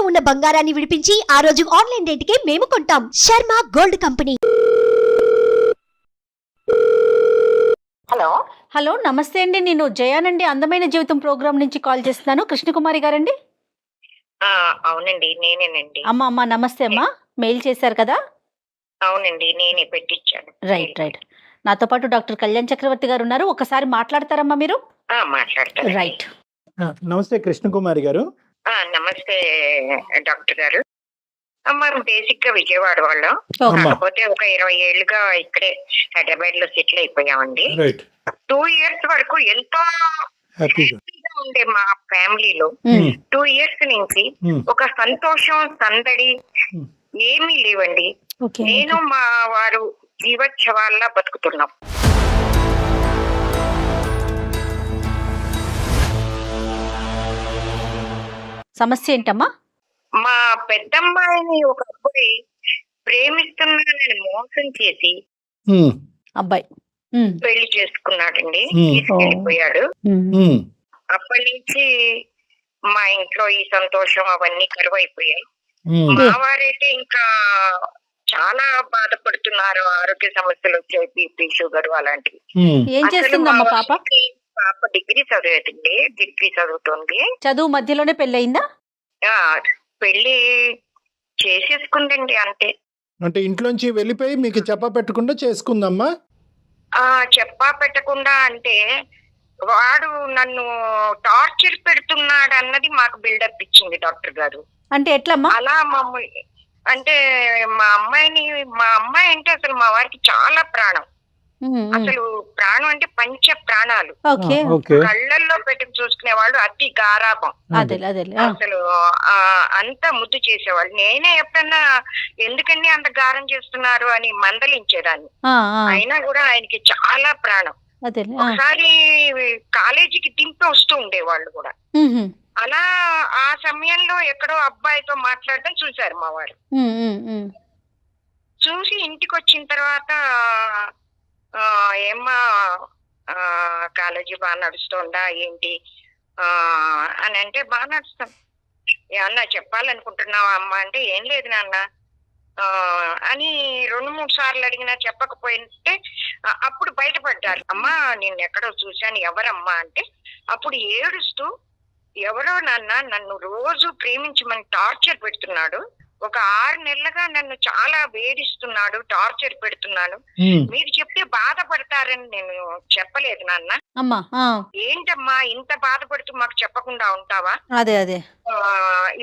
ఉన్న బంగారాన్ని విడిపించి ఆ రోజు ఆన్లైన్ రేటుకే మేము కొంటాం. Sharma gold company. Hello hello నమస్తే అండి, నేను జయానండి, అందమైన జీవితం ప్రోగ్రామ్ నుంచి కాల్ చేస్తున్నాను. కృష్ణకుమారి గారండి? అవునండి, నేనేనండి. అమ్మ నమస్తే అమ్మా, మెయిల్ చేశారు కదా? అవునండి, నేనే పెట్టించాను. రైట్. నాతో పాటు డాక్టర్ కళ్యాణ్ చక్రవర్తి గారు ఉన్నారు, ఒకసారి మాట్లాడతారమ్మా మీరు? మాట్లాడతాను. రైట్. నమస్తే కృష్ణకుమారి గారు. నమస్తే డాక్టర్ గారు. మనం బేసిక్ గా విజయవాడ వాళ్ళం, ఓకే. కాకపోతే ఒక 20 ఏళ్ళుగా ఇక్కడే హైదరాబాద్ లో సెటిల్ అయిపోయామండి. రైట్. 2 years వరకు ఎంతో హ్యాపీగా హ్యాపీగా ఉండే మా ఫ్యామిలీలో 2 years నుంచి ఒక సంతోషం సందడి ఏమీ లేవండి. ఓకే. నేను మా వారు జీవోత్సవాల్లా బతుకుతున్నాం. సమస్య ఏంటమ్మా? మా పెద్దమ్మాయిని ఒక అబ్బాయి ప్రేమిస్తున్నానని మోసం చేసి అబ్బాయి పెళ్లి చేసుకున్నాడండి. తీసుకెళ్ళిపోయాడు. అప్పటి నుంచి మా ఇంట్లో ఈ సంతోషం అవన్నీ కరువైపోయాయి. మా వారైతే ఇంకా చాలా బాధపడుతున్నారు. ఆరోగ్య సమస్యలు వచ్చాయి, బీపీ, షుగర్ అలాంటివి. ఏం చేస్తుందమ్మా పాప? పాప డిగ్రీ చదివేదండి, డిగ్రీ చదువుతుంది. చదువు మధ్యలోనే పెళ్ళయిందా? పెళ్లి చేసేసుకుందండి అంతే. అంటే ఇంట్లోంచి వెళ్ళిపోయి మీకు చెప్ప పెట్టకుండా చేసుకుందమ్మా? చెప్పా పెట్టకుండా అంటే వాడు నన్ను టార్చర్ పెడుతున్నాడు అన్నది మాకు బిల్డప్ ఇచ్చింది డాక్టర్ గారు. అంటే ఎట్లమ్మా? అలా మమ్మల్ని అంటే మా అమ్మాయి అంటే అసలు మా వారికి చాలా ప్రాణం. అసలు ప్రాణం అంటే పంచ ప్రాణాలు. కళ్ళల్లో పెట్టుకు చూసుకునేవాళ్ళు, అతి గారాబం. అసలు అంతా ముద్దు చేసేవాళ్ళు. నేనే ఎప్పుడన్నా ఎందుకండి అంత గారం చేస్తున్నారు అని మందలించేదాన్ని. అయినా కూడా ఆయనకి చాలా ప్రాణం. ఒకసారి కాలేజీకి దింపి వస్తూ ఉండేవాళ్ళు కూడా. అలా ఆ సమయంలో ఎక్కడో అబ్బాయితో మాట్లాడడం చూశారు మా వారు. చూసి ఇంటికి వచ్చిన తర్వాత ఏమ్మా కాలేజీ బాగా నడుస్తుందా ఏంటి అని అంటే, బాగా నడుస్తాం. ఏమన్నా చెప్పాలనుకుంటున్నావా అమ్మ అంటే, ఏం లేదు నాన్న అని 2-3 సార్లు అడిగినా చెప్పకపోయింటే అప్పుడు బయటపడ్డారు. అమ్మా నేను ఎక్కడో చూశాను, ఎవరమ్మా అంటే అప్పుడు ఏడుస్తూ, ఎవరో నాన్న నన్ను రోజు ప్రేమించమని టార్చర్ పెడుతున్నాడు, ఒక 6 నెలలుగా నన్ను చాలా వేధిస్తున్నాడు, టార్చర్ పెడుతున్నాను, మీరు చెప్తే బాధపడతారని నేను చెప్పలేదు నాన్న. ఏంటమ్మా ఇంత బాధపడుతూ మాకు చెప్పకుండా ఉంటావా? అదే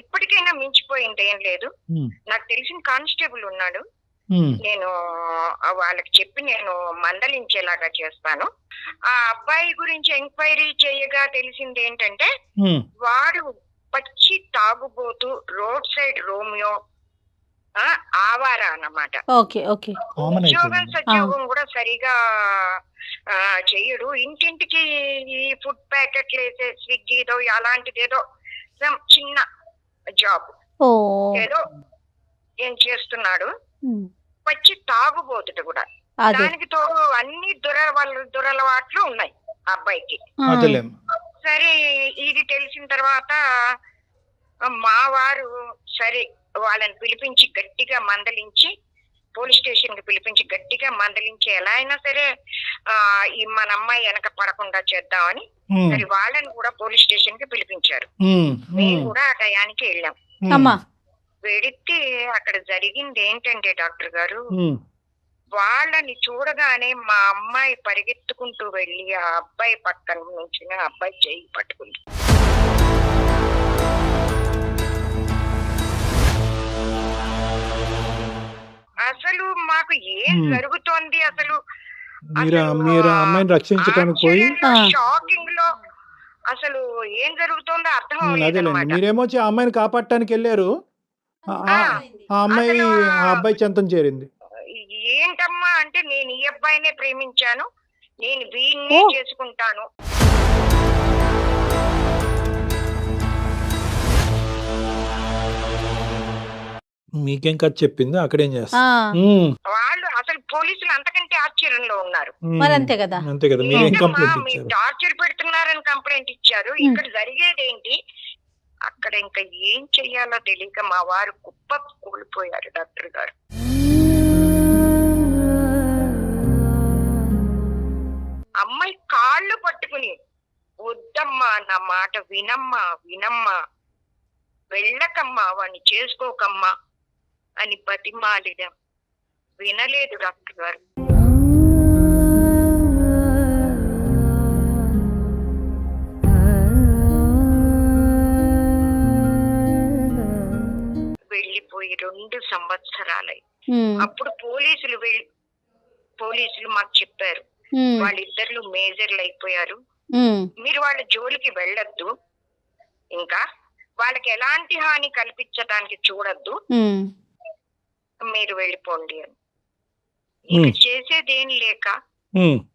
ఇప్పటికైనా మించిపోయింది ఏం లేదు. నాకు తెలిసిన కానిస్టేబుల్ ఉన్నాడు, నేను వాళ్ళకి చెప్పి నేను మందలించేలాగా చేస్తాను. ఆ అబ్బాయి గురించి ఎంక్వైరీ చేయగా తెలిసింది ఏంటంటే, వాడు పచ్చి తాగుబోతూ, రోడ్ సైడ్ రోమియో, ఆవారా అన్నమాట. ఉద్యోగం సద్యోగం కూడా సరిగా చెయ్యడు. ఇంటింటికి ఈ ఫుడ్ ప్యాకెట్లు వేసే స్విగ్గీదో అలాంటిదేదో చిన్న జాబ్ ఏదో ఏం చేస్తున్నాడు. పచ్చి తాగుబోతుడు కూడా. దానికి తోడు అన్ని దురలవాట్లు ఉన్నాయి ఆ అబ్బాయికి. సరే ఇది తెలిసిన తర్వాత మా వారు సరే వాళ్ళని పిలిపించి గట్టిగా మందలించి, పోలీస్ స్టేషన్ కి పిలిపించి గట్టిగా మందలించి ఎలా అయినా సరే మన అమ్మాయి వెనక పడకుండా చేద్దామని సరే వాళ్ళని కూడా పోలీస్ స్టేషన్ కి పిలిపించారు. మేము కూడా ఆ టయానికి వెళ్ళాం. వెడితే అక్కడ జరిగింది ఏంటంటే డాక్టర్ గారు, వాళ్ళని చూడగానే మా అమ్మాయి పరిగెత్తుకుంటూ వెళ్ళి ఆ అబ్బాయి పక్కన నుంచి ఆ అబ్బాయి చెయ్యి పట్టుకుంది. అసలు మాకు ఏం జరుగుతోంది, అసలు షాకింగ్ లో అసలు ఏం జరుగుతుందో అర్థం అవ్వలేదు. మీరేమో ఆ అమ్మాయిని కాపాడటానికి వెళ్ళారు, ఆ అమ్మాయి ఆ అబ్బాయి చెంతం చేరింది. ఏంటమ్మా అంటే, నేను ఈ అబ్బాయినే ప్రేమించాను, నేను వీడినే చేసుకుంటాను. మీకేం కథ చెప్పింది, అక్కడేం చేస్తా వాళ్ళు అసలు పోలీసులు అంతకంటే ఆశ్చర్యంలో ఉన్నారు. అంతే కదా. మీరేం కంప్లైంట్ ఇచ్చారు? టార్చర్ పెడుతున్నారని కంప్లైంట్ ఇచ్చారు. ఇక్కడ జరిగేది ఏంటి అక్కడ ఇంకా ఏం చెయ్యాలో తెలియక మా వారు కుప్ప కూలిపోయారు డాక్టర్ గారు. అమ్మాయి కాళ్ళు పట్టుకుని వద్దమ్మా, నా మాట వినమ్మా వినమ్మా, వెళ్ళకమ్మా, వాడిని చేసుకోకమ్మా అని బతిమాలిడం. వినలేదు డాక్టర్ గారు. వెళ్ళిపోయి 2 సంవత్సరాలై. అప్పుడు పోలీసులు మాకు చెప్పారు, వాళ్ళిద్దరు మేజర్లు అయిపోయారు, మీరు వాళ్ళ జోలికి వెళ్ళొద్దు, ఇంకా వాళ్ళకి ఎలాంటి హాని కల్పించడానికి చూడొద్దు, మీరు వెళ్ళిపోండి అని. ఇక చేసేదేం లేక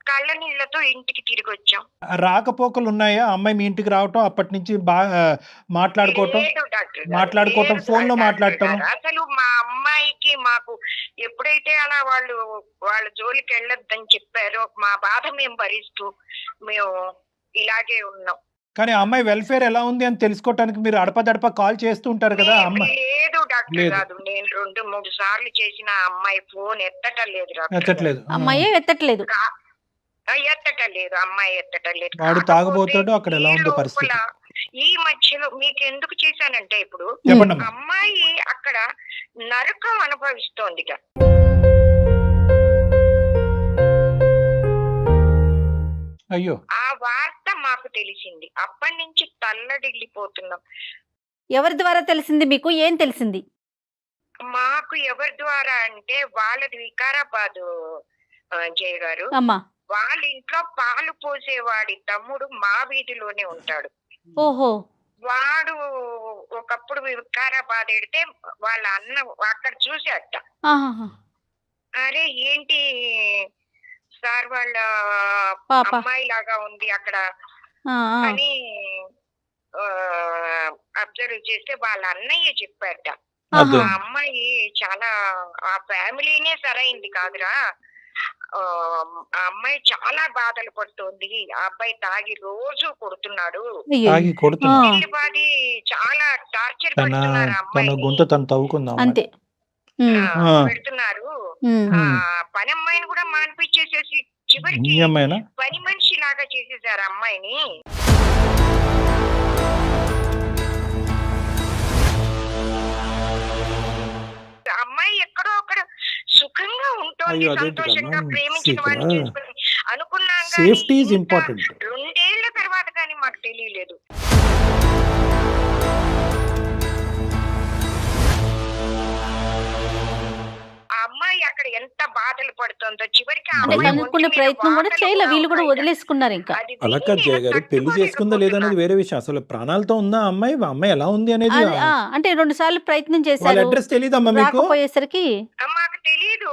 కళ్ళ నీళ్లతో ఇంటికి తిరిగి వచ్చాం. రాకపోకలు ఉన్నాయా అమ్మాయి మీ ఇంటికి రావటం, అప్పటి నుంచి బాగా మాట్లాడుకోవటం, లేదు డాక్టర్ గారు, మాట్లాడుకోవటం, లేదు ఫోన్ లో డాక్టర్ మాట్లాడటం? గారు. అసలు మా అమ్మాయికి మాకు ఎప్పుడైతే అలా వాళ్ళ జోలికి వెళ్ళొద్దని చెప్పారో మా బాధ మేము భరిస్తూ మేము ఇలాగే ఉన్నాం. కానీ అమ్మాయి వెల్ఫేర్ ఎలా ఉంది అని తెలుసుకోవటానికి మీరు అడపదడప కాల్ చేస్తూ ఉంటారు కదా అమ్మాయి? లేదు డాక్టర్ లేదు. గారు, నేను 2-3 సార్లు చేసిన అమ్మాయి ఫోన్ ఎత్తటలేదు డాక్టర్ గారు. ఎత్తట్లేదు. అమ్మాయే ఎత్తట్లేదు. ఎత్తటలేదు, అమ్మాయి ఎత్తటలేదు. వాడు కాకపోతే తాగుబోతాడు, అక్కడ ఎలా ఉందో ఈ పరిస్థితి. లోపల ఈ మధ్యలో మీకు ఎందుకు చేశానంటే, ఇప్పుడు చెప్పండి అమ్మా. అమ్మాయి అక్కడ నరకం అనుభవిస్తోంది. అయ్యో, ఆ వార్త మాకు తెలిసింది. అప్పటి నుంచి తల్లడిల్లిపోతున్నాం. ఎవరి ద్వారా తెలిసింది మీకు? ఏం తెలిసింది? మాకు ఎవరి ద్వారా అంటే, వాళ్ళది వికారాబాద్ జయ గారు. అమ్మా. వాళ్ళ ఇంట్లో పాలు పోసేవాడి తమ్ముడు మా వీధిలోనే ఉంటాడు. ఓహో. వాడు ఒకప్పుడు వికారాబాద్ ఎడితే వాళ్ళ అన్న అక్కడ చూసాట. ఆహాహా. అరే ఏంటి సార్ వాళ్ళ పాప. అమ్మాయి లాగా ఉంది అక్కడ ఆ, ఆ. అని అబ్జర్వ్ చేస్తే వాళ్ళ అన్నయ్య చెప్పాట, ఆహా. ఆ అమ్మాయి చాలా, ఆ ఫ్యామిలీనే సరైంది కాదురా, ఆ అమ్మాయి చాలా బాధలు పడుతోంది, ఆ అబ్బాయి తాగి రోజు కొడుతున్నాడు, అయ్యో. తాగి కొడుతున్నా. ఆ. ఇల్లిపాది చాలా టార్చర్ తన పెడుతున్నారు ఆ తన అమ్మాయిని. గొంతు తను తవ్వుకుందాం. అంతే. పెడుతున్నారు. ఉమ్. పని అమ్మాయిని కూడా మాన్పించేసేసి చివరికి ఈ అమ్మాయినా? పని మనిషి లాగా చేసేసారు అమ్మాయిని. అమ్మాయి ఎక్కడో అక్కడ సుఖంగా ఉంటుంది, అయ్యో, అదేంటి సంతోషంగా అమ్మా? ప్రేమించిన వాడిని సీత. చేసుకుని అనుకున్నాం. Safety is important. 2 ఏళ్ల తర్వాత కానీ మాకు తెలియలేదు. ఆ అమ్మాయి అక్కడ ఎంత బాధలు పడుతుందో చివరికి ఆ అంటే అమ్మాయి కనుక్కునే ఒంటి మీద ప్రయత్నం కూడా వాతలు చేయలే, వీళ్ళు కూడా ఉన్నాయి. వదిలేసుకున్నారు ఇంకా. అది అలా విని కాదు జయ నేను గారు, పెళ్లి చేసుకుందా లేదా అనేది తట్టుకోలేకపోతున్నాను. వేరే విషయం. అసలు ప్రాణాలతో ఉందా అమ్మాయి? అమ్మాయి ఎలా ఉంది అనేది అది, అంటే 2 సార్లు ప్రయత్నం వాళ్ళ చేశారు, అడ్రస్ తెలియదమ్మా మీకు? రాకపోయేసరికి మాకు తెలీదు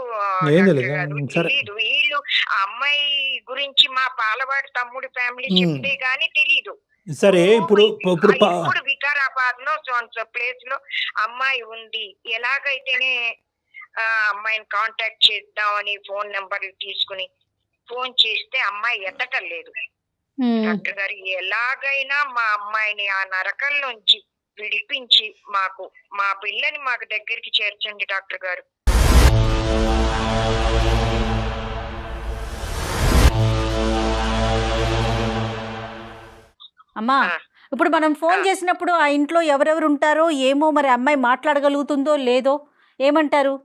ఏం డాక్టర్ తెలీదా? గారు, సరే. తెలీదు. వీళ్ళు ఆ అమ్మాయి గురించి మా పాలవాడి తమ్ముడి ఫ్యామిలీ చెప్తే గానీ తెలీదు. సరే, ఇప్పుడు ఇప్పుడు ఇప్పుడు వికారాబాద్ లో ప్లేస్ లో అమ్మాయి ఉంది, ఎలాగైతేనే అమ్మాయిని కాంటాక్ట్ చేద్దామని ఫోన్ నెంబర్లు తీసుకుని ఫోన్ చేస్తే అమ్మాయి ఎత్తటం లేదు. డాక్టర్ గారు, ఎలాగైనా మా అమ్మాయిని ఆ నరకం నుంచి విడిపించి మాకు మా పిల్లని మాకు దగ్గరికి చేర్చండి డాక్టర్ గారు. అమ్మా, ఇప్పుడు మనం ఫోన్ చేసినప్పుడు ఆ ఇంట్లో ఎవరెవరు ఉంటారో ఏమో, మరి అమ్మాయి మాట్లాడగలుగుతుందో లేదో ఏమంటారు?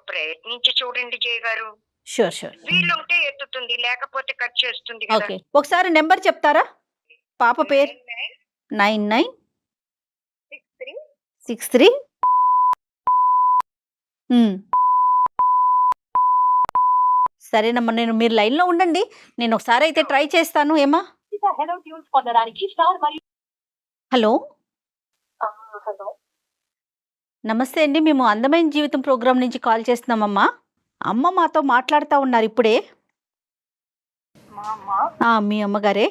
ప్రయత్నించి చూడండి జయ గారు. Sure sure. వీళ్ళుంటే ఎత్తుతుంది, లేకపోతే కట్ చేస్తుంది కదా. ఓకే, ఒకసారి నెంబర్ చెప్తారా? పాప పేరు 9963. సరేనమ్మా, మీరు లైన్లో ఉండండి, నేను ఒకసారి అయితే ట్రై చేస్తాను. ఏమా? హలో. నమస్తే అండి, మేము అందమైన జీవితం ప్రోగ్రాం నుంచి కాల్ చేస్తున్నామమ్మా. అమ్మ మాతో మాట్లాడుతూ ఉన్నారు ఇప్పుడే. మీ అమ్మగారే.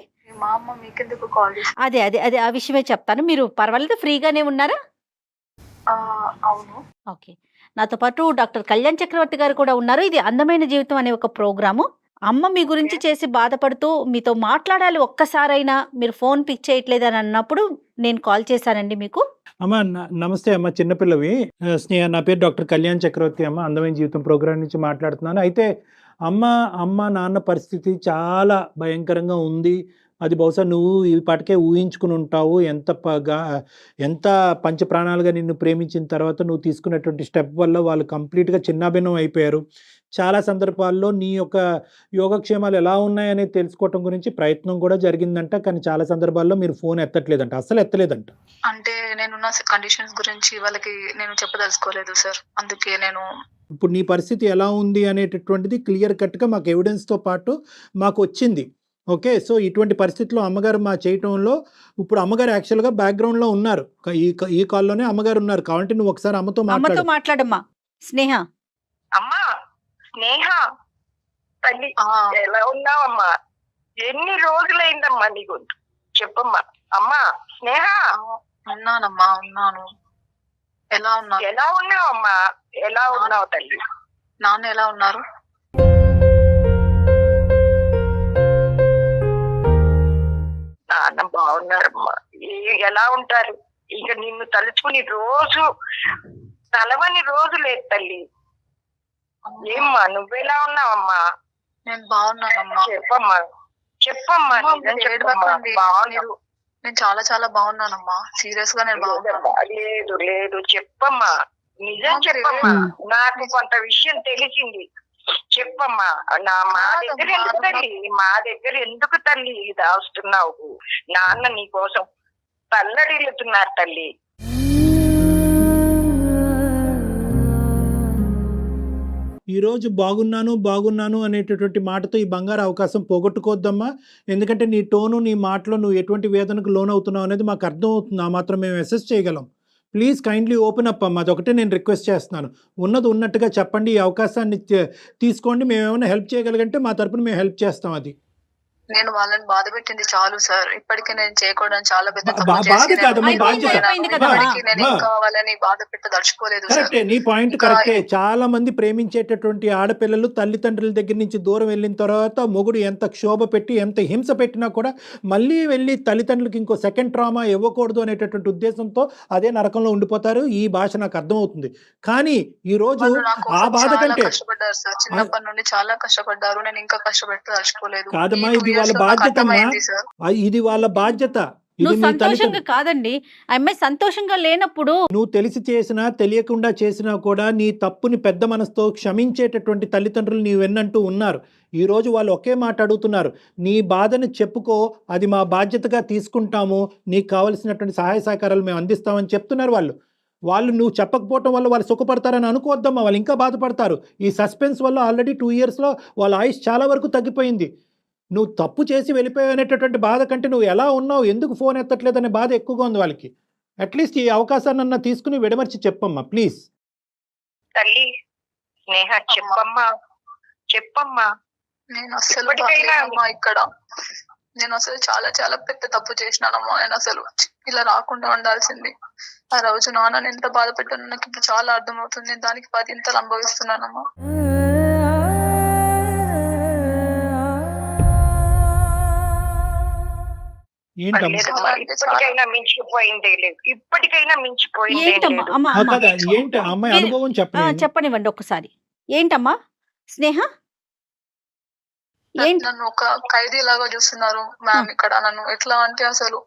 అదే అదే అదే ఆ విషయమే చెప్తాను, మీరు పర్వాలేదు, ఫ్రీగానే ఉన్నారా? అవును. ఓకే, నాతో పాటు డాక్టర్ కళ్యాణ్ చక్రవర్తి గారు కూడా ఉన్నారు. ఇది అందమైన జీవితం అనే ఒక ప్రోగ్రాము. అమ్మ మీ గురించి చేసి బాధపడుతూ మీతో మాట్లాడాలి ఒక్కసారైనా మీరు ఫోన్ పిక్ చేయట్లేదు అని అన్నప్పుడు నేను కాల్ చేశానండి మీకు. అమ్మ నమస్తే అమ్మ, చిన్నపిల్లవి. స్నేహ, నా పేరు డాక్టర్ కళ్యాణ్ చక్రవర్తి అమ్మ, అందమైన జీవితం ప్రోగ్రాం నుంచి మాట్లాడుతున్నాను. అయితే అమ్మ నాన్న పరిస్థితి చాలా భయంకరంగా ఉంది. అది బహుశా నువ్వు ఈ పాటికే ఊహించుకుని ఉంటావు. ఎంత పంచప్రాణాలుగా నిన్ను ప్రేమించిన తర్వాత నువ్వు తీసుకున్నటువంటి స్టెప్ వల్ల వాళ్ళు కంప్లీట్గా చిన్నాభిన్నం అయిపోయారు. చాలా సందర్భాల్లో నీ యొక్క యోగక్షేమాలు ఎలా ఉన్నాయనేది తెలుసుకోవటం గురించి ప్రయత్నం కూడా జరిగిందంట. కానీ చాలా సందర్భాల్లో మీరు ఫోన్ ఎత్తట్లేదంట, అస్సలు ఎత్తలేదంట. అంటే నేనున్న కండిషన్స్ గురించి వాళ్ళకి నేను చెప్పదలుచుకోలేదు సార్. అందుకే నేను ఇప్పుడు నీ పరిస్థితి ఎలా ఉంది అనేటటువంటిది క్లియర్ కట్గా మాకు ఎవిడెన్స్తో పాటు మాకు వచ్చింది. ఓకే, సో ఇటువంటి పరిస్థితిలో అమ్మగారు మా చేయటంలో ఇప్పుడు అమ్మగారు యాక్చువల్గా బ్యాక్గ్రౌండ్లో ఉన్నారు. ఈ కాల్లోనే అమ్మగారు ఉన్నారు. కావాలంటే నువ్వు ఒకసారి అమ్మతో మాట్లాడమ్మా. స్నేహ, అమ్మా స్నేహ తల్లి, ఎలా ఉన్నావమ్మా? ఎన్ని రోజులైందమ్మా నీకు? చెప్పమ్మా. అమ్మా స్నేహ. ఉన్నానమ్మా, ఉన్నాను. ఎలా ఉన్నావమ్మా? ఎలా ఉన్నావు తల్లి? నాన్న ఎలా ఉన్నారు? నాన్న బాగున్నారమ్మా. ఎలా ఉంటారు? ఇక నిన్ను తలుచుకుని రోజు తలవని రోజు లేదు తల్లి. ఏమ్మా నువ్వెలా ఉన్నావమ్మా? నేను బాగున్నానమ్మా. చెప్పమ్మా నేను చాలా చాలా బాగున్నానమ్మా. సీరియస్ గా నేను లేదు చెప్పమ్మా, నిజం చెప్పమ్మా. నాకు కొంత విషయం తెలిసింది, చెప్పమ్మా. మా దగ్గర ఎందుకు తల్లి దాస్తున్నావు? నాన్న నీ కోసం తల్లడిల్లుతున్నారు తల్లి. ఈరోజు బాగున్నాను అనేటటువంటి మాటతో ఈ బంగారు అవకాశం పోగొట్టుకోవద్దమ్మా. ఎందుకంటే నీ టోను, నీ మాటలో నువ్వు ఎటువంటి వేదనకు లోనవుతున్నావు అనేది మాకు అర్థం అవుతుంది. ఆ మాత్రం మేము అసెస్ చేయగలం. ప్లీజ్ కైండ్లీ ఓపెన్ అప్ అమ్మా, అదొకటే నేను రిక్వెస్ట్ చేస్తున్నాను. ఉన్నది ఉన్నట్టుగా చెప్పండి. ఈ అవకాశాన్ని తీసుకోండి. మేము ఏమైనా హెల్ప్ చేయగలిగంటే మా తరపున మేము హెల్ప్ చేస్తాం. అది నేను వాళ్ళని బాధ పెట్టింది చాలు సార్. ఇప్పటికే నేను చేయకూడదు చాలా పెద్ద వాళ్ళని బాధ పెట్టదలుచుకోలేదు. కరెక్టే, నీ పాయింట్ కరెక్టే. చాలా మంది ప్రేమించేటటువంటి ఆడపిల్లలు తల్లిదండ్రుల దగ్గర నుంచి దూరం వెళ్ళిన తర్వాత మొగుడు ఎంత క్షోభ పెట్టి ఎంత హింస పెట్టినా కూడా మళ్ళీ వెళ్ళి తల్లిదండ్రులకి ఇంకో సెకండ్ ట్రామా ఇవ్వకూడదు అనేటటువంటి ఉద్దేశంతో అదే నరకంలో ఉండిపోతారు. ఈ భాష నాకు అర్థమవుతుంది. కానీ ఈ రోజు ఆ బాధ కంటే కష్టపడ్డారు సార్. చిన్నప్పటి నుండి చాలా కష్టపడ్డారు. నేను ఇంకా కష్టపెట్టదలుచుకోలేదు. కాదమ్మా, ఇది వాళ్ళ బాధ్యత. ఇది వాళ్ళ బాధ్యత. నువ్వు సంతోషంగా కాదండి, అమ్మాయి సంతోషంగా లేనప్పుడు నువ్వు తెలిసి చేసినా తెలియకుండా చేసినా కూడా నీ తప్పుని పెద్ద మనసుతో క్షమించేటటువంటి తల్లిదండ్రులు నీ వెన్నంటూ ఉన్నారు. ఈరోజు వాళ్ళు ఒకే మాట అడుగుతున్నారు, నీ బాధని చెప్పుకో, అది మా బాధ్యతగా తీసుకుంటాము, నీకు కావలసినటువంటి సహాయ సహకారాలు మేము అందిస్తామని చెప్తున్నారు. వాళ్ళు నువ్వు చెప్పకపోవటం వల్ల వాళ్ళు సుఖపడతారని అనుకోవద్దమ్మా, వాళ్ళు ఇంకా బాధపడతారు. ఈ సస్పెన్స్ వల్ల ఆల్రెడీ 2 yearsలో వాళ్ళ ఆయుష్ చాలా వరకు తగ్గిపోయింది. నువ్వు తప్పు చేసి వెళ్ళిపోయావు అనేటటువంటి బాధ కంటే నువ్వు ఎలా ఉన్నావు, ఎందుకు ఫోన్ ఎత్తట్లేదు అనే బాధ ఎక్కువగా ఉంది వాళ్ళకి. అట్లీస్ట్ ఈ అవకాశాన్ని తీసుకుని విడమర్చి చెప్పమ్మా ప్లీజ్. తల్లి స్నేహ, చెప్పమ్మా. నేను అసలు చాలా చాలా పెద్ద తప్పు చేసినానమ్మా. నేను అసలు ఇలా రాకుండా ఉండాల్సింది. ఆ రోజు నాన్న ఎంత బాధ పెట్టాను నాకు ఇప్పుడు చాలా అర్థమవుతుంది. నేను దానికి 10 ఇంతలు అనుభవిస్తున్నానమ్మా. ఇప్పటికైనా మించిపోయింది. అమ్మాయి అనుభవం చెప్పనివ్వండి ఒక్కసారి. ఏంటమ్మా స్నేహ? నన్ను ఒక ఖైదీ లాగా చూస్తున్నారు మ్యామ్ ఇక్కడ. నన్ను ఎట్లా అంటే అసలు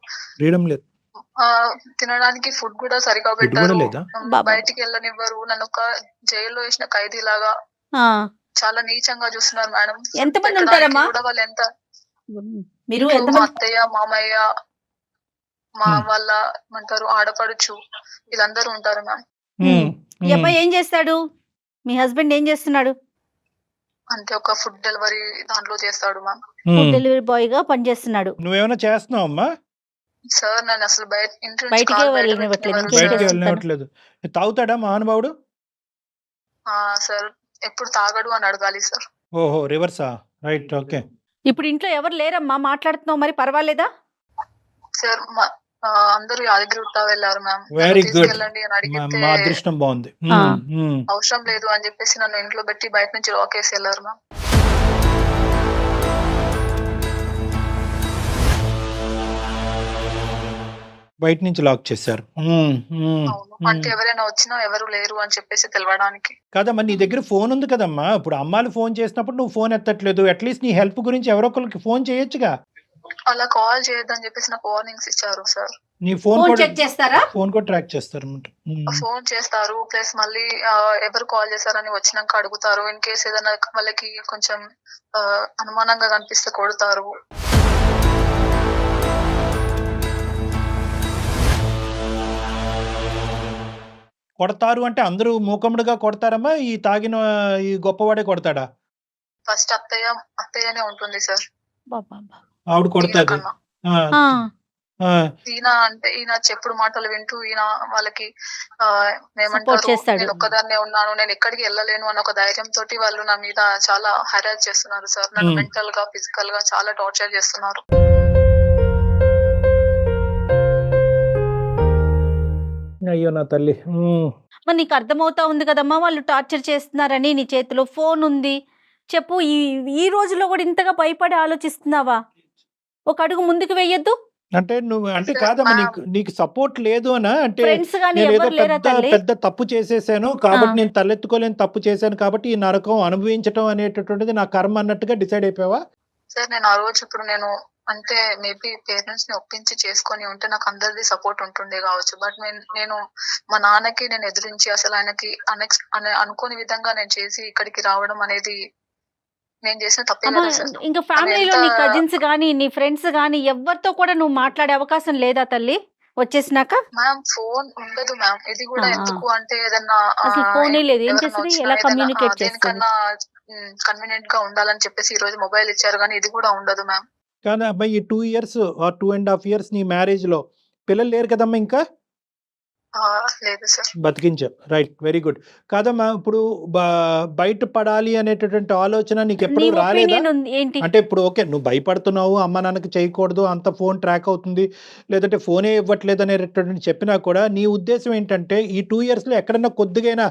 తినడానికి ఫుడ్ కూడా సరిగా పెట్టారు, బయటికి వెళ్ళనివ్వరు. నన్ను ఒక జైల్లో వేసిన ఖైదీ లాగా చాలా నీచంగా చూస్తున్నారు మేడం. ఎంతమంది ఉంటారమ్మా? వాళ్ళు ఎంత మీరు మా అత్తయ్య, మామయ్య, మా వాళ్ళ ఏమంటారు ఆడపడుచు, వీళ్ళందరూ ఉంటారు మ్యామ్. ఈ అబ్బాయి ఏం చేస్తాడు? మీ హస్బెండ్ ఏం చేస్తున్నాడు? అంటే ఒక ఫుడ్ డెలివరీ దాంట్లో చేస్తాడు మ్యామ్. ఫుడ్ డెలివరీ బాయ్ గా పనిచేస్తున్నాడు. నువ్వేమైనా చేస్తున్నావు అమ్మా? సార్ నన్ను అసలు బయటికే వెళ్ళనివ్వట్లేదు. తాగుతాడా మహానుభావుడు? సార్ ఎప్పుడు తాగడు అని అడగాలి సార్. ఓహో, రివర్సా? Right, okay. ఇప్పుడు ఇంట్లో ఎవరు లేరమ్మా, మాట్లాడుతున్నావు మరి పర్వాలేదా? సార్ అందరూ యాదగిరి గుట్ట వెళ్ళారు మ్యామ్. వెరీ గుడ్, వెళ్ళండి అని అడిగితే మా అదృష్టం బాగుంది. అవసరం లేదు అని చెప్పేసి నన్ను ఇంట్లో పెట్టి బయట నుంచి లాక్ వేసి వెళ్ళారు మ్యామ్. బయట నుంచి లాక్ చేశారు. అవును. అంటే ఎవరైనా వచ్చినా ఎవరు లేరు అని చెప్పేసి తెలవడానికి. కాదమ్మా, నీ దగ్గర ఫోన్ ఉంది కదమ్మా. ఇప్పుడు అమ్మాలు ఫోన్ చేసినప్పుడు నువ్వు ఫోన్ ఎత్తట్లేదు. అట్లీస్ట్ నీ హెల్ప్ గురించి ఎవరో ఒకరికి ఫోన్ చేయొచ్చుగా. అలా కాల్ చేయొద్దని చెప్పేసి నాకు వార్నింగ్స్ ఇచ్చారు సార్. నీ ఫోన్ ఫోన్ కూడా చెక్ చేస్తారా? ఫోన్ కూడా ట్రాక్ చేస్తారు అన్నమాట. ఫోన్ చేస్తారు, ప్లస్ మళ్ళీ ఎవరు కాల్ చేశారని వచ్చినాక అడుగుతారు. ఇన్ కేస్ ఏదైనా వాళ్ళకి కొంచెం అనుమానంగా కనిపిస్తే కొడతారు. కొడతారు అంటే అందరూ మూకముడుగా కొడతారమ్మా? ఈ తాగిన ఈ గొప్పవాడే కొడతాడా? ఫస్ట్ అత్తయ్యనే ఉంటుంది సార్. బాబా. ఆవిడ కొడతాది. కన్నా. ఆ, ఆ, ఈయన చెప్పుడు మాటలు వింటూ ఈయన వాళ్ళకి సపోర్ట్ ఏమంటారు, చేస్తాడు. నేను ఒక్కదాన్నే ఉన్నాను, నేను ఎక్కడికి వెళ్ళలేను అన్న ఒక ధైర్యం తోటి వాళ్ళు నా మీద చాలా హెరాస్ చేస్తున్నారు సార్. నన్ను మెంటల్ గా ఫిజికల్ గా చాలా టార్చర్ చేస్తున్నారు. అయ్యో నా తల్లి. మరి నీకు అర్థమవుతా ఉంది కదమ్మా వాళ్ళు టార్చర్ చేస్తున్నారని. నీ చేతిలో ఫోన్ ఉంది. చెప్పు, ఈ రోజులో కూడా ఇంతగా భయపడి ఆలోచిస్తున్నావా? ఒక అడుగు ముందుకు వెయ్యొద్దు. అంటే నువ్వు అంటే కాదమ్మా, నీకు సపోర్ట్ లేదు అనా? అంటే ఫ్రెండ్స్ గానీ నేను ఏదో ఎవరు లేరా తల్లి? పెద్ద తప్పు చేసేసాను కాబట్టి నేను తలెత్తుకోలేని తప్పు చేశాను కాబట్టి ఈ నరకం అనుభవించడం అనేటటువంటిది నా కర్మ అన్నట్టుగా డిసైడ్ అయిపోయావా? సార్ నేను ఆ రోజు ఇప్పుడు నేను అంటే మేబీ పేరెంట్స్ ని ఒప్పించి చేసుకొని ఉంటే నాకు అందరిది సపోర్ట్ ఉంటుండే కావచ్చు. బట్ నేను మా నాన్నకి నేను ఎదిరించి అసలు ఆయనకి అనుకోని విధంగా నేను చేసి ఇక్కడికి రావడం అనేది నేను చేసిన తప్పే అమ్మా, కదా సార్. ఇంకా ఫ్యామిలీలో నీ కజిన్స్ గానీ నీ ఫ్రెండ్స్ గానీ ఎవరితో కూడా నువ్వు మాట్లాడే అవకాశం లేదా తల్లి వచ్చేసినాక? మ్యామ్ ఫోన్ ఉండదు మ్యామ్. ఇది కూడా ఎందుకు అంటే ఏదన్నా అసలు ఫోనే లేదు. ఏం ఎవరైనా చేస్తుంది? వచ్చినా ఎలా ఏదైనా కమ్యూనికేట్ చేస్తుంది? దేనికన్నా కన్వీనియంట్ గా ఉండాలని చెప్పేసి ఈ రోజు మొబైల్ ఇచ్చారు, కానీ ఇది కూడా ఉండదు మ్యామ్. కానీ అబ్బాయి ఈ 2 years ఆర్ 2.5 years నీ మ్యారేజ్ లో పిల్లలు లేరు కదమ్మా ఇంకా? లేదు సార్. బతికించావు. Right, very good. కాదమ్మా, ఇప్పుడు బయట పడాలి అనేటటువంటి ఆలోచన నీకు ఎప్పుడు నీ రాలేదా? ఒపీనియన్ ఏంటి? అంటే ఇప్పుడు ఓకే, నువ్వు భయపడుతున్నావు, అమ్మ నాన్నకి చేయకూడదు, అంత ఫోన్ ట్రాక్ అవుతుంది, లేదంటే ఫోనే ఇవ్వట్లేదు అనేటటువంటి చెప్పినా కూడా నీ ఉద్దేశం ఏంటంటే ఈ 2 years లో ఎక్కడన్నా కొద్దిగైనా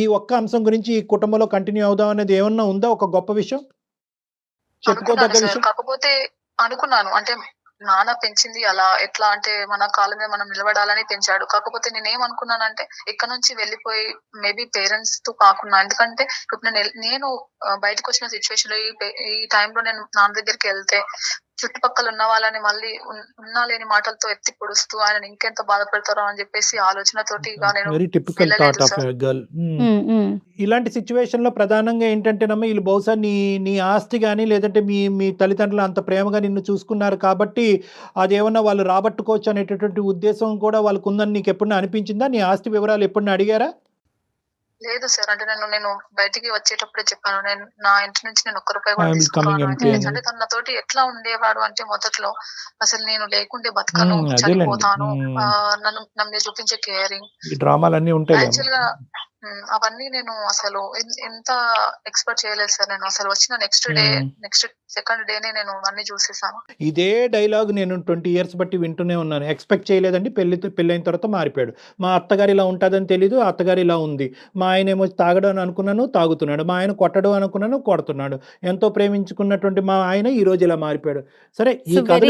ఈ ఒక్క అంశం గురించి ఈ కుటుంబంలో కంటిన్యూ అవుదాం అనేది ఏమన్నా ఉందా? ఒక గొప్ప విషయం చెప్పుకోదగ్గ విషయం? కాకపోతే అనుకున్నాను అంటే నాన్న పెంచింది అలా ఎట్లా అంటే మన కాళ్ళ మీద మనం నిలబడాలని పెంచాడు. కాకపోతే నేనేమనుకున్నానంటే ఇక్కడ నుంచి వెళ్ళిపోయి మేబీ పేరెంట్స్ తో కాకుండా, ఎందుకంటే ఇప్పుడు నేను బయటకు వచ్చిన సిచ్యువేషన్ లో ఈ టైంలో నేను నాన్న దగ్గరికి వెళ్తే చుట్టుపక్కల ఉన్న వాళ్ళని మళ్ళీ ఉన్నా లేని మాటలతో ఎత్తి పొడుస్తూ ఆయన ఇంకెంత బాధపడతారో అని చెప్పేసి ఆలోచనతోటి ఇక నేను very typical thought of a girl. ఇలాంటి సిచ్యువేషన్ లో ప్రధానంగా ఏంటంటేనమ్మా, వీళ్ళు బహుశా నీ ఆస్తి కానీ లేదంటే మీ తల్లిదండ్రులు అంత ప్రేమగా నిన్ను చూసుకున్నారు కాబట్టి అదేమన్నా వాళ్ళు రాబట్టుకోవచ్చు అనేటటువంటి ఉద్దేశం కూడా వాళ్ళకు ఉందని నీకు ఎప్పుడైనా అనిపించిందా? నీ ఆస్తి వివరాలు ఎప్పుడైనా అడిగారా? లేదు సార్. అంటే నేను బయటికి వచ్చేటప్పుడే చెప్పాను, నేను నా ఇంటి నుంచి నేను 1 రూపాయి కూడా I will coming తీసుకున్నాను empty అంటే. అంటే తన నాతోటి ఎట్లా ఉండేవాడు అంటే మొదట్లో అసలు నేను లేకుంటే బతకను, చనిపోతాను, నన్ను మీద చూపించే కేరింగ్, ఈ డ్రామాలన్నీ ఉంటాయి. యాక్చువల్ గా అవన్నీ నేను అసలు ఎంత ఎక్స్పెక్ట్ చేయలేదు సార్. నేను అసలు వచ్చిన నెక్స్ట్ సెకండ్ డేనే నేను అన్ని చూసేసాను. ఇదే డైలాగ్ నేను 20 years బట్టి వింటూనే ఉన్నాను. ఎక్స్పెక్ట్ చేయలేదండి, పెళ్ళైన తర్వాత మారిపోయాడు. మా అత్తగారు ఇలా ఉంటుందని తెలీదు, అత్తగారు ఇలా ఉంది. మా ఆయన ఏమో తాగడం అని అనుకున్నాను, తాగుతున్నాడు. మా ఆయన కొట్టడం అనుకున్నాను, కొడుతున్నాడు. ఎంతో ప్రేమించుకున్నటువంటి మా ఆయన ఈ రోజు ఇలా మారిపోయాడు. సరే, ఈ కథ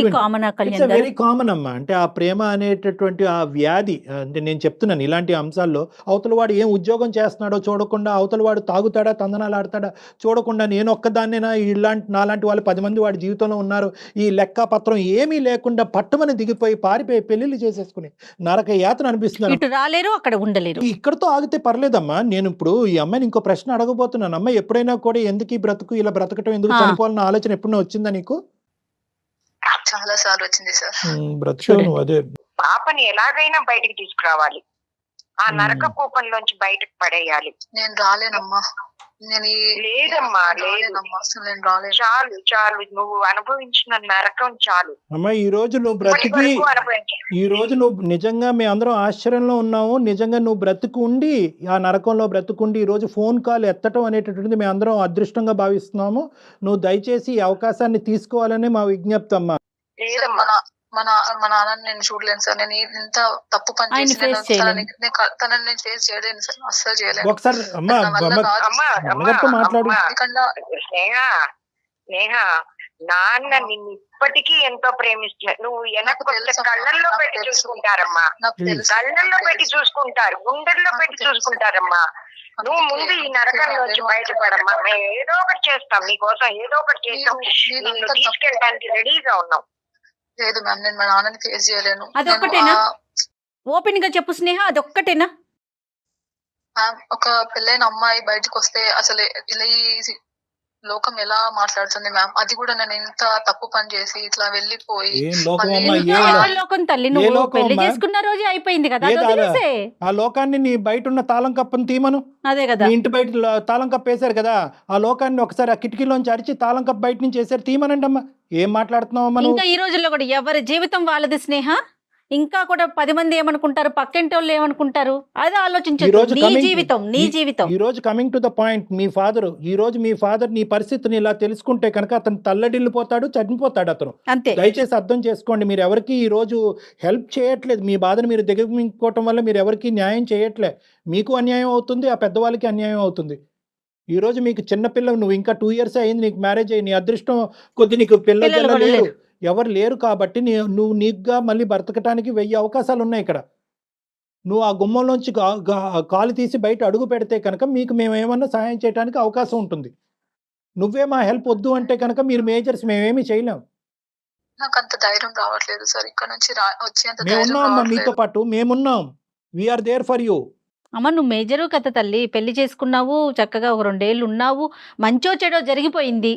వెరీ కామన్ అమ్మా. అంటే ఆ ప్రేమ అనేటటువంటి ఆ వ్యాధి, అంటే నేను చెప్తున్నాను ఇలాంటి అంశాల్లో అవతల వాడు ఏం ఉద్యోగం చేస్తున్నాడో చూడకుండా, అవతల వాడు తాగుతాడా తందనాలు ఆడతాడా చూడకుండా, నేను ఒక్కదాన్నేనా నాలాంటి వాళ్ళు 10 మంది వాడి జీవితంలో ఉన్నారు, ఈ లెక్క పత్రం ఏమీ లేకుండా పట్టుమని దిగిపోయి పారిపోయి పెళ్లిళ్ళు చేసేసుకుని నరక యాతన అనిపిస్తుంది. ఇటు రాలేరు, అక్కడ ఉండలేరు. ఇక్కడతో ఆగితే పర్లేదమ్మా. నేను ఇప్పుడు ఈ అమ్మాయిని ఇంకో ప్రశ్న అడగబోతున్నాను. అమ్మాయి ఎప్పుడైనా కూడా ఎందుకు ఈ బ్రతుకు, ఇలా బ్రతకటం ఎందుకు, చనిపోవాలన్న ఆలోచన ఎప్పుడైనా వచ్చిందా నీకు? చాలా సార్లు వచ్చింది సార్. బ్రతుకు అదే పాపని ఎలాగైనా బయటికి తీసుకురావాలి, ఆ నరక కూపంలోంచి బయటకు పడేయాలి. నేను రాలేనమ్మా. లేదమ్మా, అసలు నేను రాలేను. చాలు నువ్వు అనుభవించిన నరకం చాలు. అమ్మా, ఈ రోజు నువ్వు బ్రతికి, ఈ రోజు నువ్వు నిజంగా మేము అందరం ఆశ్చర్యంలో ఉన్నాము. నిజంగా నువ్వు బ్రతుకుండి, ఆ నరకంలో బ్రతుకుండి ఈ రోజు ఫోన్ కాల్ ఎత్తటం అనేటటువంటిది మేము అందరం అదృష్టంగా భావిస్తున్నాము. నువ్వు దయచేసి ఈ అవకాశాన్ని తీసుకోవాలని మా విజ్ఞప్తి అమ్మా. మా నాన్నని నేను చూడలేను సార్. నేను ఇంత తప్పు పని చేసి తనని నేను ఫేస్ చేయలేను సార్, అస్సలు చేయలేను. ఒకసారి మాట్లాడు. నేహ, నాన్న నిన్ను ఇప్పటికీ ఎంతో ప్రేమిస్తున్నారు. నువ్వు నాకు వెనక్కి తెలుసు, కళ్ళల్లో నాకు పెట్టి తెలుసు. చూసుకుంటారమ్మా, నాకు తెలుసు. కళ్ళల్లో పెట్టి చూసుకుంటారు, గుండెల్లో నాకు పెట్టి తెలుసు. చూసుకుంటారమ్మా. నువ్వు ముందు ఈ నరకం నుంచి బయటపడమ్మా. మేము ఏదో ఒకటి చేస్తాం నీకోసం, ఏదో ఒకటి చేస్తాం. నేను నిన్ను అంత తీసుకెళ్ళడానికి రెడీగా ఉన్నాం. లేదు మ్యామ్, నేను మా నాన్నని ఫేస్ చేయలేను. అదొక్కటేనా? ఓపెన్ గా చెప్పు స్నేహ, అదొక్కటేనా? మ్యామ్, ఒక పెళ్ళైన అమ్మాయి బయటకు వస్తే అసలు ఇలా ఈ లోకం ఎలా మాట్లాడుతుంది మ్యామ్? అది కూడా నేను ఎంత తప్పు పని చేసి ఇట్లా వెళ్ళిపోయి ఏం లోకం మళ్ళీ అమ్మా, ఇంకా ఏ ఎవరి లోకం తల్లి, నువ్వు లోకం పెళ్లి అమ్మా? చేసుకున్న రోజే అయిపోయింది కదా, అది ఏది అలా? వదిలేసే. ఆ లోకాన్ని నీ బయట ఉన్న తాళం కప్పని తీమను. అదే కదా. మీ ఇంటి బయట తాళం కప్పు వేశారు కదా, ఆ లోకాన్ని ఒకసారి ఆ కిటికీలోంచి అరిచి తాళం కప్పు బయట నుంచి వేసారు, తీమనండి అమ్మా. ఏం మాట్లాడుతున్నావు అమ్మా నువ్వు? ఇంకా ఈ రోజుల్లో కూడా ఎవరి జీవితం వాళ్ళది స్నేహ. ఇంకా కూడా 10 మంది ఏమనుకుంటారు, పక్కింటి వాళ్ళు ఏమనుకుంటారు, అది ఈ ఆలోచించదు. రోజు నీ coming- జీవితం నీ జీవితం. ఈ రోజు coming to the point, me father నీ పరిస్థితిని ఇలా తెలుసుకుంటే కనుక అతను తల్లడిల్లిపోతాడు, చనిపోతాడు అతను. అంతే. దయచేసి అర్థం చేసుకోండి. మీరు ఎవరికి ఈ రోజు హెల్ప్ చేయట్లేదు. మీ బాధను మీరు దిగమించుకోవటం వల్ల మీరు ఎవరికి న్యాయం చేయట్లే. మీకు అన్యాయం అవుతుంది, ఆ పెద్దవాళ్ళకి అన్యాయం అవుతుంది. ఈ రోజు మీకు చిన్నపిల్ల, నువ్వు ఇంకా 2 years అయింది నీకు మ్యారేజ్ అయ్యి, నీ అదృష్టం కొద్ది నీకు పిల్లలు పిల్లలు కూడా లేరు, లేరు. ఎవరు లేరు కాబట్టి నువ్వు నీకుగా మళ్ళీ బ్రతకటానికి 1000 అవకాశాలు ఉన్నాయి ఇక్కడ. నువ్వు ఆ గుమ్మంలోంచి కాలు తీసి బయట అడుగు పెడితే కనుక మీకు మేము ఏమన్నా సహాయం చేయడానికి అవకాశం ఉంటుంది. నువ్వే మా హెల్ప్ వద్దు అంటే కనుక మీరు మేజర్స్ మేమేమీ చేయలేం. నాకు అంత ధైర్యం రావట్లేదు సార్. ఇక్కడ నుంచి వచ్చేంత ధైర్యం మేమున్నాం అమ్మా, మీతో రావట్లేదు. పాటు మేమున్నాం. We are there for you. అమ్మ నువ్వు మేజరు కథ తల్లి, పెళ్లి చేసుకున్నావు, చక్కగా ఒక 2 ఏళ్ళు ఉన్నావు, మంచో చెడో జరిగిపోయింది.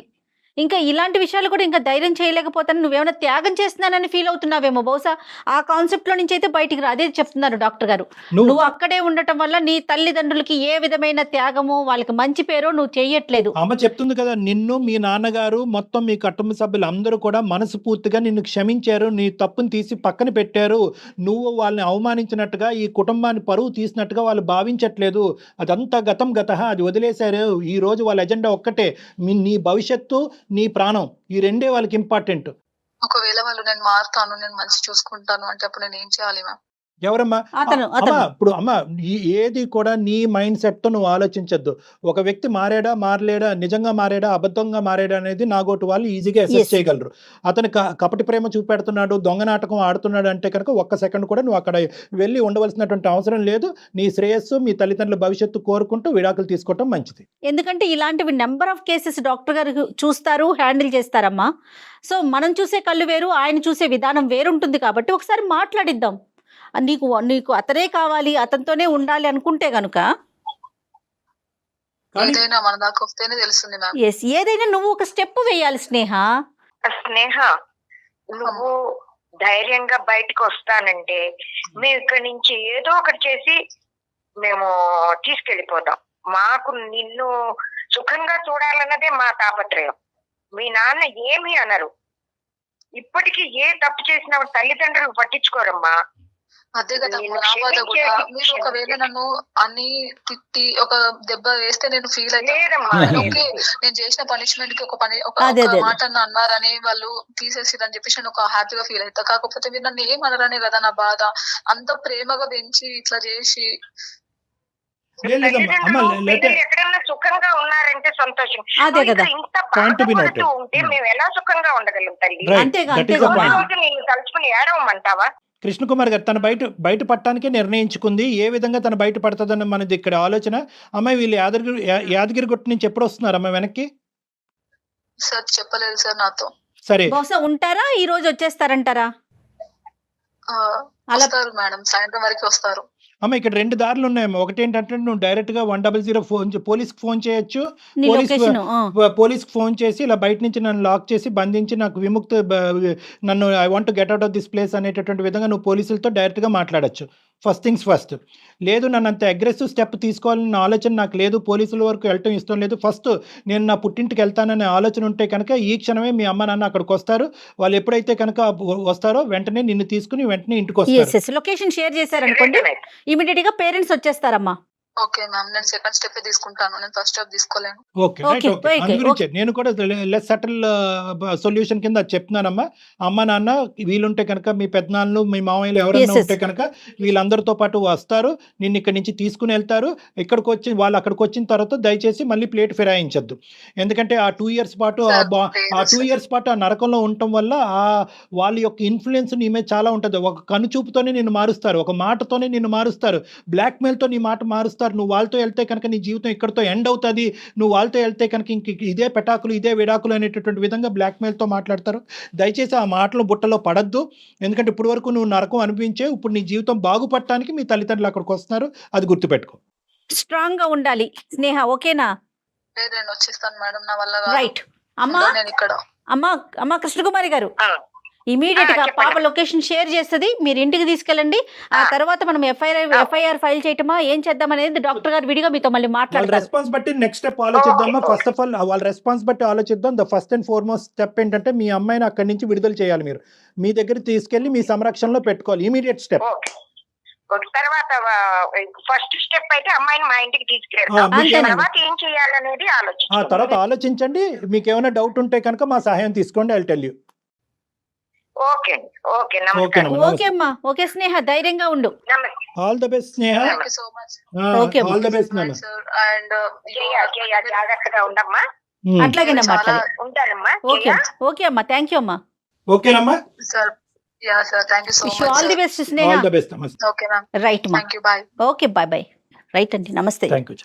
ఇంకా ఇలాంటి విషయాలు కూడా ఇంకా ధైర్యం చేయలేకపోతాను, నువ్వేమైనా త్యాగం చేస్తున్నానని ఫీల్ అవుతున్నావేమో. బహుశా ఆ కాన్సెప్ట్లో నుంచి అయితే బయటికి రా. అదే చెప్తున్నారు డాక్టర్ గారు. నువ్వు అక్కడే ఉండటం వల్ల నీ తల్లిదండ్రులకి ఏ విధమైన త్యాగమో, వాళ్ళకి మంచి పేరో నువ్వు చెయ్యట్లేదు. అమ్మ చెప్తుంది కదా, నిన్ను మీ నాన్నగారు మొత్తం మీ కుటుంబ సభ్యులు అందరూ కూడా మనస్ఫూర్తిగా నిన్ను క్షమించారు, నీ తప్పుని తీసి పక్కన పెట్టారు. నువ్వు వాళ్ళని అవమానించినట్టుగా, ఈ కుటుంబాన్ని పరువు తీసినట్టుగా వాళ్ళు భావించట్లేదు. అదంతా గతం గతః, అది వదిలేశారు. ఈ రోజు వాళ్ళ ఎజెండా ఒక్కటే, నీ భవిష్యత్తు, నీ ప్రాణం, ఈ రెండే వాళ్ళకి ఇంపార్టెంట్. ఒకవేళ వాళ్ళు నేను మారుతాను, నేను మంచి చూసుకుంటాను అంటే అప్పుడు నేను ఏం చేయాలి మ్యామ్? ఎవరమ్మా? అతను ఇప్పుడు ఏది కూడా నీ మైండ్ సెట్ తో నువ్వు ఆలోచించద్దు. ఒక వ్యక్తి మారాడా మారలేడా, నిజంగా మారాడా అబద్ధంగా మారాడా అనేది నాగోటి వాళ్ళు ఈజీగా అసెస్ చేయగలరు. అతను కపటి ప్రేమ చూపెడుతున్నాడు, దొంగ నాటకం ఆడుతున్నాడు అంటే కనుక ఒక్క సెకండ్ కూడా నువ్వు అక్కడ వెళ్ళి ఉండవలసినటువంటి అవసరం లేదు. నీ శ్రేయస్సు, మీ తల్లిదండ్రుల భవిష్యత్తు కోరుకుంటూ విడాకులు తీసుకోవటం మంచిది. ఎందుకంటే ఇలాంటివి నెంబర్ ఆఫ్ కేసెస్ డాక్టర్ గారు చూస్తారు, హ్యాండిల్ చేస్తారమ్మా. సో మనం చూసే కళ్ళు వేరు, ఆయన చూసే విధానం వేరుంటుంది. కాబట్టి ఒకసారి మాట్లాడిద్దాం. నీకు అతనే కావాలి, అతనితోనే ఉండాలి అనుకుంటే గనుక ఏదైనా మన దాకా వస్తేనే తెలుస్తుంది మ్యామ్. ఎస్, ఏదైనా నువ్వు ఒక స్టెప్ వేయాలి స్నేహ. స్నేహ, నువ్వు ధైర్యంగా బయటకు వస్తానంటే మేము ఇక్కడి నుంచి ఏదో ఒకటి చేసి మేము తీసుకెళ్ళిపోతాం. మాకు నిన్ను సుఖంగా చూడాలన్నదే మా తాపత్రయం. మీ నాన్న ఏమీ అనరు. ఇప్పటికీ ఏ తప్పు చేసినా తల్లిదండ్రులు పట్టించుకోరమ్మా. అదే కదా నా బాధ కూడా. మీరు ఒకవేళ నన్ను అన్ని తిట్టి ఒక దెబ్బ వేస్తే నేను ఫీల్ అవుతాను. ఓకే, నేను చేసిన పనిష్మెంట్ కి ఒక మాట అన్నారని వాళ్ళు తీసేసిరని చెప్పేసి నేను ఒక హ్యాపీగా ఫీల్ అవుతా. కాకపోతే మీరు నన్ను ఏమనరనే కదా నా బాధ. అంత ప్రేమగా పెంచి ఇట్లా చేసి ఎక్కడైనా సుఖంగా ఉన్నారంటే సంతోషం. అదే కదా, ఇంత బాధపడుతూ ఉంటే మేము ఎలా సుఖంగా ఉండగలం తల్లి? నేను తలుచుకుని ఏడవమంటావా? కృష్ణకుమార్ గారు తన బయట పట్టడానికే నిర్ణయించుకుంది. ఏ విధంగా తన బయట పడుతుందని మనది ఇక్కడ ఆలోచన. అమ్మాయి వీళ్ళు యాదగిరిగుట్ట నుంచి ఎప్పుడు వస్తున్నారు అమ్మాయి వెనక్కి? సార్ చెప్పలేదు సార్ నాతో. సరే, బహుశా ఉంటారా, ఈ రోజు వచ్చేస్తారంటారా? వస్తారు మేడం, సాయంత్రం వరకు వస్తారు. అమ్మ ఇక్కడ 2 దారులు ఉన్నాయమ్మా. ఒకటి ఏంటంటే నువ్వు డైరెక్ట్ గా 100 పోలీస్కి ఫోన్ చేయొచ్చు. పోలీస్కి ఫోన్ చేసి ఇలా బయట నుంచి నన్ను లాక్ చేసి బంధించి నాకు నన్ను I want to get out of this place అనేటటువంటి విధంగా నువ్వు పోలీసులతో డైరెక్ట్గా మాట్లాడచ్చు. First things first. లేదు, నన్ను అంత అగ్రెసివ్ స్టెప్ తీసుకోవాలన్న ఆలోచన నాకు లేదు, పోలీసుల వరకు వెళ్ళటం ఇష్టం లేదు, ఫస్ట్ నేను నా పుట్టింటికి వెళ్తాననే ఆలోచన ఉంటే కనుక ఈ క్షణమే మీ అమ్మ నాన్న అక్కడికి వస్తారు. వాళ్ళు ఎప్పుడైతే కనుక వస్తారో వెంటనే నిన్ను తీసుకుని వెంటనే ఇంటికి వస్తారు. లొకేషన్ షేర్ చేశారనుకోండి, ఇమీడియట్ గా పేరెంట్స్ వచ్చేస్తారమ్మా. ఓకే మ్యామ్, నేను సెకండ్ స్టెప్ తీసుకుంటాను, నేను ఫస్ట్ స్టెప్ తీసుకోలేను. Okay right. Okay, okay okay, అందు గురించే నేను కూడా లెస్ సటిల్ సొల్యూషన్ కింద అది చెప్తున్నానమ్మా. అమ్మ నాన్న వీలుంటే కనుక మీ పెద్దనాన్నలు మీ మామయ్యలు ఎవరైనా Yes, yes. ఉంటే కనుక వీళ్ళందరితో పాటు వస్తారు, నిన్ను ఇక్కడి నుంచి తీసుకుని వెళ్తారు. ఇక్కడికి వచ్చి వాళ్ళు అక్కడికి వచ్చిన తర్వాత దయచేసి మళ్ళీ ప్లేట్ ఫిరాయించద్దు. ఎందుకంటే ఆ 2 years పాటు Sir, ఆ 2 years పాటు ఆ నరకంలో ఉండటం వల్ల ఆ వాళ్ళ యొక్క ఇన్ఫ్లుయెన్స్ నీ మీద చాలా ఉంటుంది. ఒక కనుచూపుతోనే నిన్ను మారుస్తారు, ఒక మాటతోనే నిన్ను మారుస్తారు, బ్లాక్మెయిల్తో నీ మాట మారుస్తారు. నువ్వు వాళ్ళతో వెళ్తే కనుక నీ జీవితం ఇక్కడితో ఎండ్ అవుతుంది, నువ్వు వాళ్ళతో వెళ్తే కనుక ఇంక ఇదే పెటాకులు ఇదే విడాకులు అనేటటువంటి విధంగా బ్లాక్మెయిల్తో మాట్లాడతారు. దయచేసి ఆ మాటలు బుట్టలో పడద్దు. ఎందుకంటే ఇప్పుడు వరకు నువ్వు నరకం అనిపించే, ఇప్పుడు నీ జీవితం బాగుపడటానికి మీ తల్లిదండ్రులు అక్కడికి వస్తున్నారు, అది గుర్తుపెట్టుకో. స్ట్రాంగ్ గా ఉండాలి స్నేహ, ఓకేనా? లేదు నేను వచ్చేస్తాను మేడం, నా వల్ల కాదు. రైట్ అమ్మా. నేను ఇక్కడ అమ్మా కృష్ణకుమారి గారు, ఆ, ఇమీడియట్ గా చెప్పండి. పాప లొకేషన్ షేర్ చేస్తుంది, మీరు ఇంటికి తీసుకెళ్ళండి. ఆ తర్వాత మనం ఎఫ్ఐఆర్ ఫైల్ చేయటమా ఏం చేద్దాం అనేది డాక్టర్ గారు విడిగా మీతో మళ్ళీ వాళ్ళ మాట్లాడతారు. రెస్పాన్స్ బట్టి నెక్స్ట్ స్టెప్ ఆలోచిద్దామా. Okay, ఫస్ట్ ఆఫ్ ఆల్ వాళ్ళ రెస్పాన్స్ బట్టి ఆలోచిద్దాం. The first and foremost step ఏంటంటే మీ అమ్మాయిని అక్కడి నుంచి విడుదల చేయాలి. మీరు మీ దగ్గర తీసుకెళ్లి మీ సంరక్షణలో పెట్టుకోవాలి. Immediate step. ఓకే. ఓకే. తర్వాత ఫస్ట్ స్టెప్ అయితే అమ్మాయిని మా ఇంటికి తీసుకెళ్తాం. అంతేనండి. తర్వాత ఏం చేయాలనేది ఆ ఆలోచించాం. తర్వాత ఆలోచించండి. మీకు ఏమైనా డౌట్ ఉంటే కనుక మా సహాయం తీసుకోండి. I tell you. ఓకే అండి. ఓకే. ఓకే నమస్కారం. అమ్మా. ఓకే అమ్మా, ఓకే స్నేహ, ధైర్యంగా ఉండు. నమస్తే. All the best Sneha. Thank you so much Okay, all the best నాన్న. సార్. అండ్ జయ జాగ్రత్తగా ఉండమ్మా. అట్లాగేనమ్మా, చాలా- అట్లాగే. ఉంటానమ్మా. ఓకే జయ. ఓకే అమ్మా, థ్యాంక్ యూ అమ్మా. ఓకేనమ్మా. Sir, yeah sir, thank you so wish all the much. Best Sneha. All the best అమ్మా. ఓకే మ్యామ్, రైట్ అమ్మా, thank you, bye. Okay bye bye. Right అండి, నమస్తే. Thank you.